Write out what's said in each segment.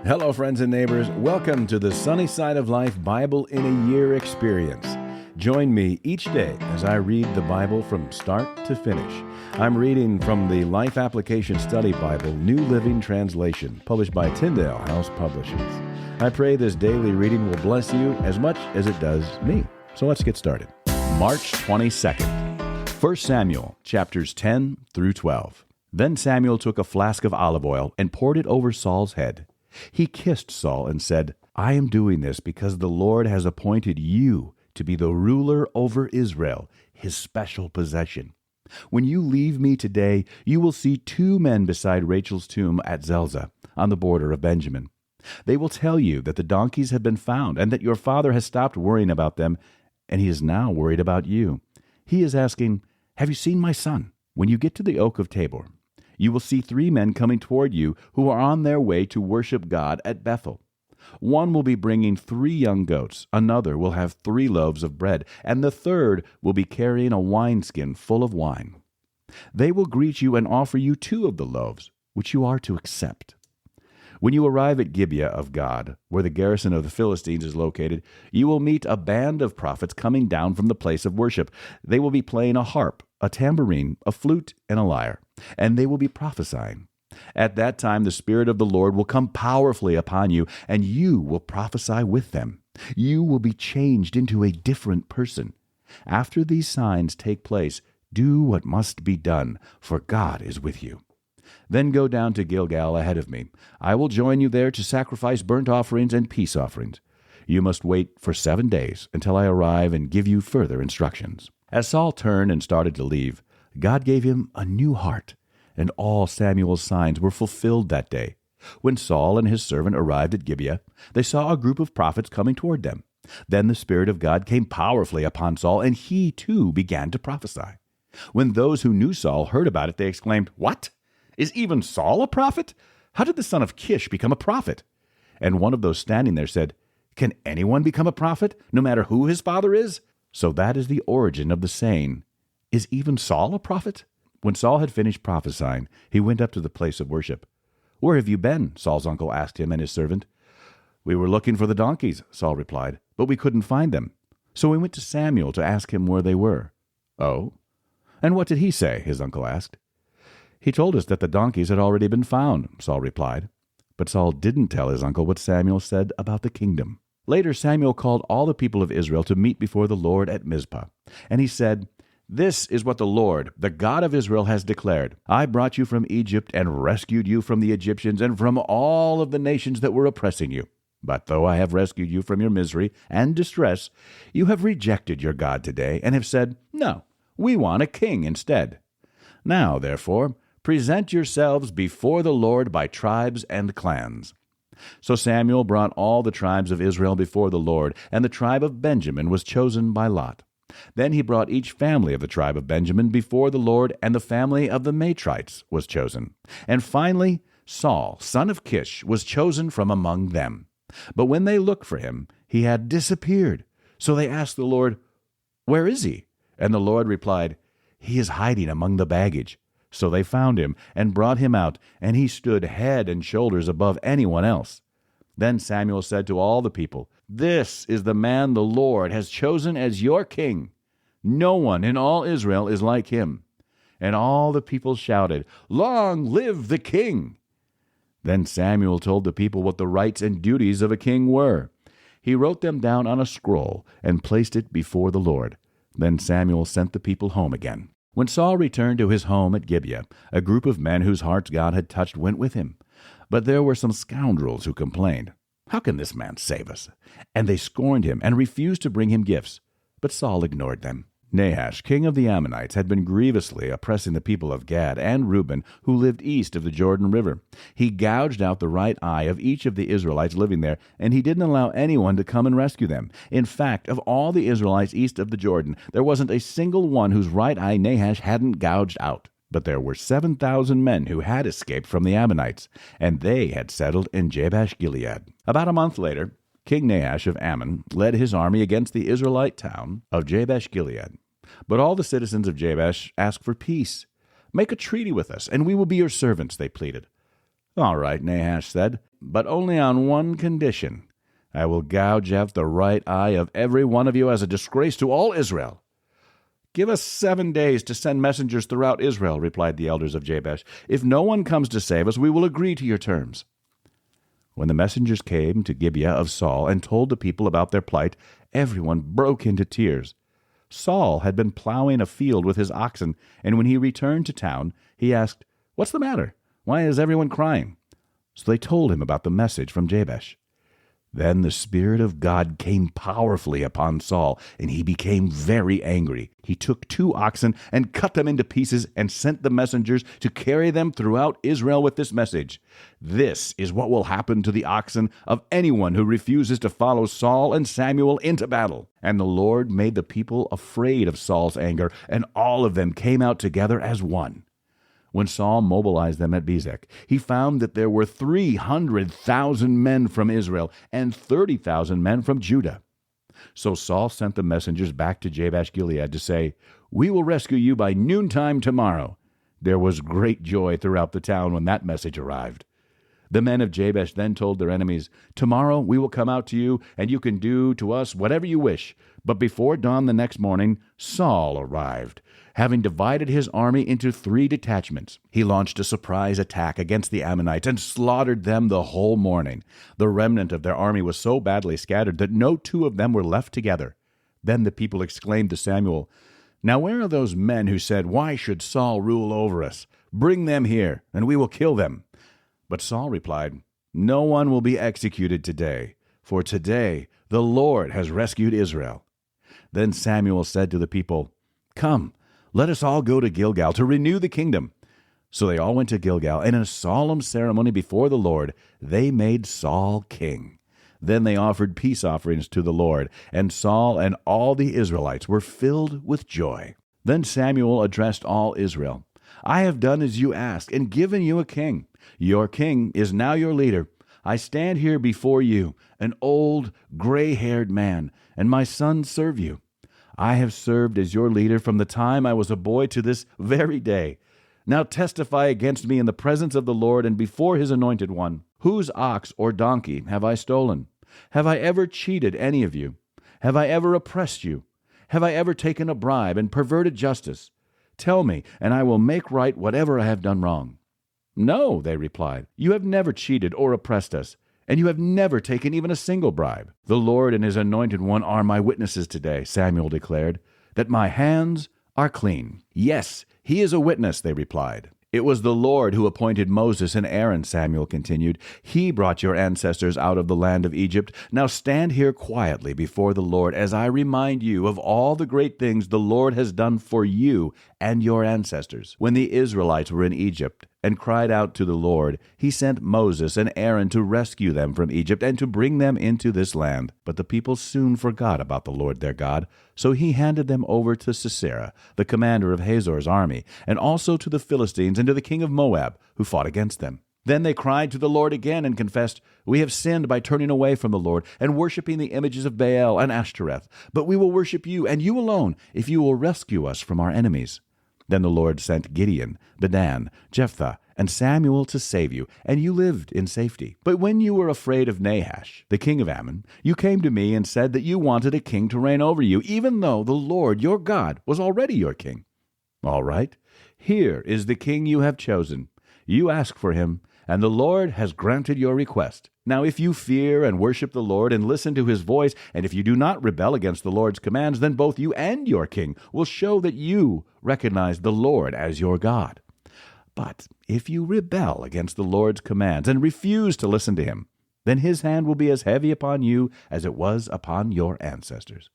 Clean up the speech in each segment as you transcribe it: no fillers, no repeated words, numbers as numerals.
Hello, friends and neighbors. Welcome to the Sunny Side of Life Bible in a Year experience. Join me each day as I read the Bible from start to finish. I'm reading from the Life Application Study Bible, New Living Translation, published by Tyndale House Publishers. I pray this daily reading will bless you as much as it does me. So let's get started. March 22nd, 1 Samuel, chapters 10 through 12. Then Samuel took a flask of olive oil and poured it over Saul's head. He kissed Saul and said, "I am doing this because the Lord has appointed you to be the ruler over Israel, his special possession. When you leave me today, you will see two men beside Rachel's tomb at Zelzah, on the border of Benjamin. They will tell you that the donkeys have been found and that your father has stopped worrying about them, and he is now worried about you. He is asking, 'Have you seen my son?' When you get to the oak of Tabor, you will see three men coming toward you who are on their way to worship God at Bethel. One will be bringing 3 young goats, another will have 3 loaves of bread, and the third will be carrying a wineskin full of wine. They will greet you and offer you 2 of the loaves, which you are to accept. When you arrive at Gibeah of God, where the garrison of the Philistines is located, you will meet a band of prophets coming down from the place of worship. They will be playing a harp, a tambourine, a flute, and a lyre, and they will be prophesying. At that time the Spirit of the Lord will come powerfully upon you, and you will prophesy with them. You will be changed into a different person. After these signs take place, do what must be done, for God is with you. Then go down to Gilgal ahead of me. I will join you there to sacrifice burnt offerings and peace offerings. You must wait for 7 days until I arrive and give you further instructions." As Saul turned and started to leave, God gave him a new heart, and all Samuel's signs were fulfilled that day. When Saul and his servant arrived at Gibeah, they saw a group of prophets coming toward them. Then the Spirit of God came powerfully upon Saul, and he too began to prophesy. When those who knew Saul heard about it, they exclaimed, "What? Is even Saul a prophet? How did the son of Kish become a prophet?" And one of those standing there said, "Can anyone become a prophet, no matter who his father is?" So that is the origin of the saying, "Is even Saul a prophet?" When Saul had finished prophesying, he went up to the place of worship. "Where have you been?" Saul's uncle asked him and his servant. "We were looking for the donkeys," Saul replied, "but we couldn't find them. So we went to Samuel to ask him where they were." "Oh? And what did he say?" his uncle asked. "He told us that the donkeys had already been found," Saul replied. But Saul didn't tell his uncle what Samuel said about the kingdom. Later Samuel called all the people of Israel to meet before the Lord at Mizpah. And he said, "This is what the Lord, the God of Israel, has declared. I brought you from Egypt and rescued you from the Egyptians and from all of the nations that were oppressing you. But though I have rescued you from your misery and distress, you have rejected your God today and have said, 'No, we want a king instead.' Now, therefore, present yourselves before the Lord by tribes and clans." So Samuel brought all the tribes of Israel before the Lord, and the tribe of Benjamin was chosen by lot. Then he brought each family of the tribe of Benjamin before the Lord, and the family of the Matrites was chosen. And finally, Saul, son of Kish, was chosen from among them. But when they looked for him, he had disappeared. So they asked the Lord, "Where is he?" And the Lord replied, "He is hiding among the baggage." So they found him and brought him out, and he stood head and shoulders above anyone else. Then Samuel said to all the people, "This is the man the Lord has chosen as your king. No one in all Israel is like him." And all the people shouted, "Long live the king!" Then Samuel told the people what the rights and duties of a king were. He wrote them down on a scroll and placed it before the Lord. Then Samuel sent the people home again. When Saul returned to his home at Gibeah, a group of men whose hearts God had touched went with him. But there were some scoundrels who complained, "How can this man save us?" And they scorned him and refused to bring him gifts. But Saul ignored them. Nahash, king of the Ammonites, had been grievously oppressing the people of Gad and Reuben, who lived east of the Jordan River. He gouged out the right eye of each of the Israelites living there, and he didn't allow anyone to come and rescue them. In fact, of all the Israelites east of the Jordan, there wasn't a single one whose right eye Nahash hadn't gouged out. But there were 7,000 men who had escaped from the Ammonites, and they had settled in Jabesh-Gilead. About a month later, King Nahash of Ammon led his army against the Israelite town of Jabesh-Gilead. But all the citizens of Jabesh asked for peace. "Make a treaty with us, and we will be your servants," they pleaded. "All right," Nahash said. but only on one condition. I will gouge out the right eye of every one of you as a disgrace to all Israel." "Give us 7 days to send messengers throughout Israel," replied the elders of Jabesh. "If no one comes to save us, we will agree to your terms." When the messengers came to Gibeah of Saul and told the people about their plight, everyone broke into tears. Saul had been plowing a field with his oxen, and when he returned to town, he asked, "What's the matter? Why is everyone crying?" So they told him about the message from Jabesh. Then the Spirit of God came powerfully upon Saul, and he became very angry. He took 2 oxen and cut them into pieces and sent the messengers to carry them throughout Israel with this message: "This is what will happen to the oxen of anyone who refuses to follow Saul and Samuel into battle." And the Lord made the people afraid of Saul's anger, and all of them came out together as one. When Saul mobilized them at Bezek, he found that there were 300,000 men from Israel and 30,000 men from Judah. So Saul sent the messengers back to Jabesh-Gilead to say, "We will rescue you by noontime tomorrow." There was great joy throughout the town when that message arrived. The men of Jabesh then told their enemies, "Tomorrow we will come out to you, and you can do to us whatever you wish." But before dawn the next morning, Saul arrived, having divided his army into 3 detachments. He launched a surprise attack against the Ammonites and slaughtered them the whole morning. The remnant of their army was so badly scattered that no 2 of them were left together. Then the people exclaimed to Samuel, "Now where are those men who said, 'Why should Saul rule over us?' Bring them here, and we will kill them." But Saul replied, "No one will be executed today, for today the Lord has rescued Israel." Then Samuel said to the people, "Come, let us all go to Gilgal to renew the kingdom." So they all went to Gilgal, and in a solemn ceremony before the Lord, they made Saul king. Then they offered peace offerings to the Lord, and Saul and all the Israelites were filled with joy. Then Samuel addressed all Israel. "I have done as you asked and given you a king. Your king is now your leader. I stand here before you, an old, gray-haired man, and my sons serve you. I have served as your leader from the time I was a boy to this very day. Now testify against me in the presence of the Lord and before his anointed one. Whose ox or donkey have I stolen? Have I ever cheated any of you? Have I ever oppressed you? Have I ever taken a bribe and perverted justice? Tell me, and I will make right whatever I have done wrong." "No," they replied, "you have never cheated or oppressed us, and you have never taken even a single bribe." "The Lord and his anointed one are my witnesses today," Samuel declared, "that my hands are clean." "Yes, he is a witness," they replied. "It was the Lord who appointed Moses and Aaron," Samuel continued. "He brought your ancestors out of the land of Egypt. Now stand here quietly before the Lord as I remind you of all the great things the Lord has done for you and your ancestors. When the Israelites were in Egypt and cried out to the Lord, he sent Moses and Aaron to rescue them from Egypt and to bring them into this land. But the people soon forgot about the Lord their God, so he handed them over to Sisera, the commander of Hazor's army, and also to the Philistines and to the king of Moab, who fought against them. Then they cried to the Lord again and confessed, 'We have sinned by turning away from the Lord and worshiping the images of Baal and Ashtoreth. But we will worship you and you alone, if you will rescue us from our enemies.' Then the Lord sent Gideon, Bedan, Jephthah, and Samuel to save you, and you lived in safety. But when you were afraid of Nahash, the king of Ammon, you came to me and said that you wanted a king to reign over you, even though the Lord your God was already your king. All right, here is the king you have chosen. You asked for him, and the Lord has granted your request. Now if you fear and worship the Lord and listen to his voice, and if you do not rebel against the Lord's commands, then both you and your king will show that you recognize the Lord as your God. But if you rebel against the Lord's commands and refuse to listen to him, then his hand will be as heavy upon you as it was upon your ancestors.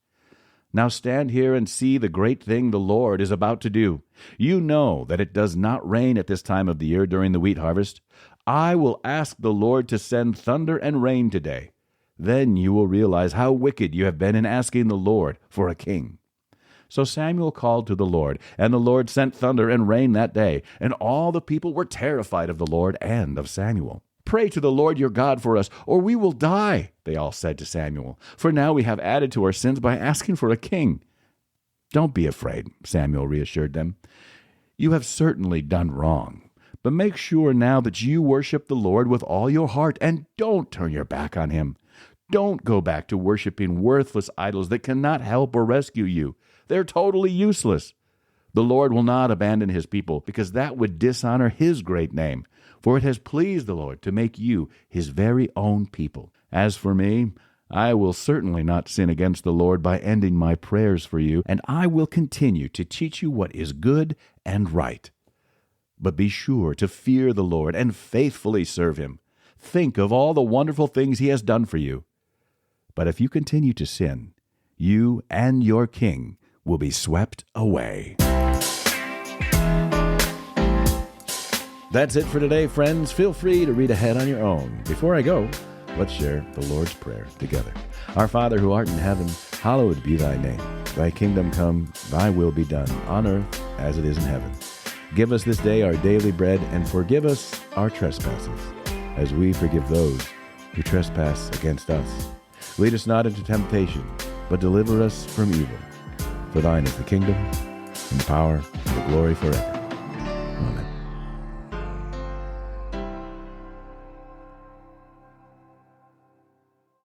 Now stand here and see the great thing the Lord is about to do. You know that it does not rain at this time of the year during the wheat harvest. I will ask the Lord to send thunder and rain today. Then you will realize how wicked you have been in asking the Lord for a king." So Samuel called to the Lord, and the Lord sent thunder and rain that day, and all the people were terrified of the Lord and of Samuel. "Pray to the Lord your God for us, or we will die," they all said to Samuel, "for now we have added to our sins by asking for a king." "Don't be afraid," Samuel reassured them. "You have certainly done wrong, But make sure now that you worship the Lord with all your heart and don't turn your back on Him. Don't go back to worshiping worthless idols that cannot help or rescue you. They're totally useless. The Lord will not abandon His people because that would dishonor His great name. For it has pleased the Lord to make you His very own people. As for me, I will certainly not sin against the Lord by ending my prayers for you, and I will continue to teach you what is good and right. But be sure to fear the Lord and faithfully serve Him. Think of all the wonderful things He has done for you. But if you continue to sin, you and your king will be swept away. That's it for today, friends. Feel free to read ahead on your own. Before I go, let's share the Lord's Prayer together. Our Father who art in heaven, hallowed be thy name. Thy kingdom come, thy will be done, on earth as it is in heaven. Give us this day our daily bread, and forgive us our trespasses, as we forgive those who trespass against us. Lead us not into temptation, but deliver us from evil. For thine is the kingdom, and the power, and the glory forever. Amen.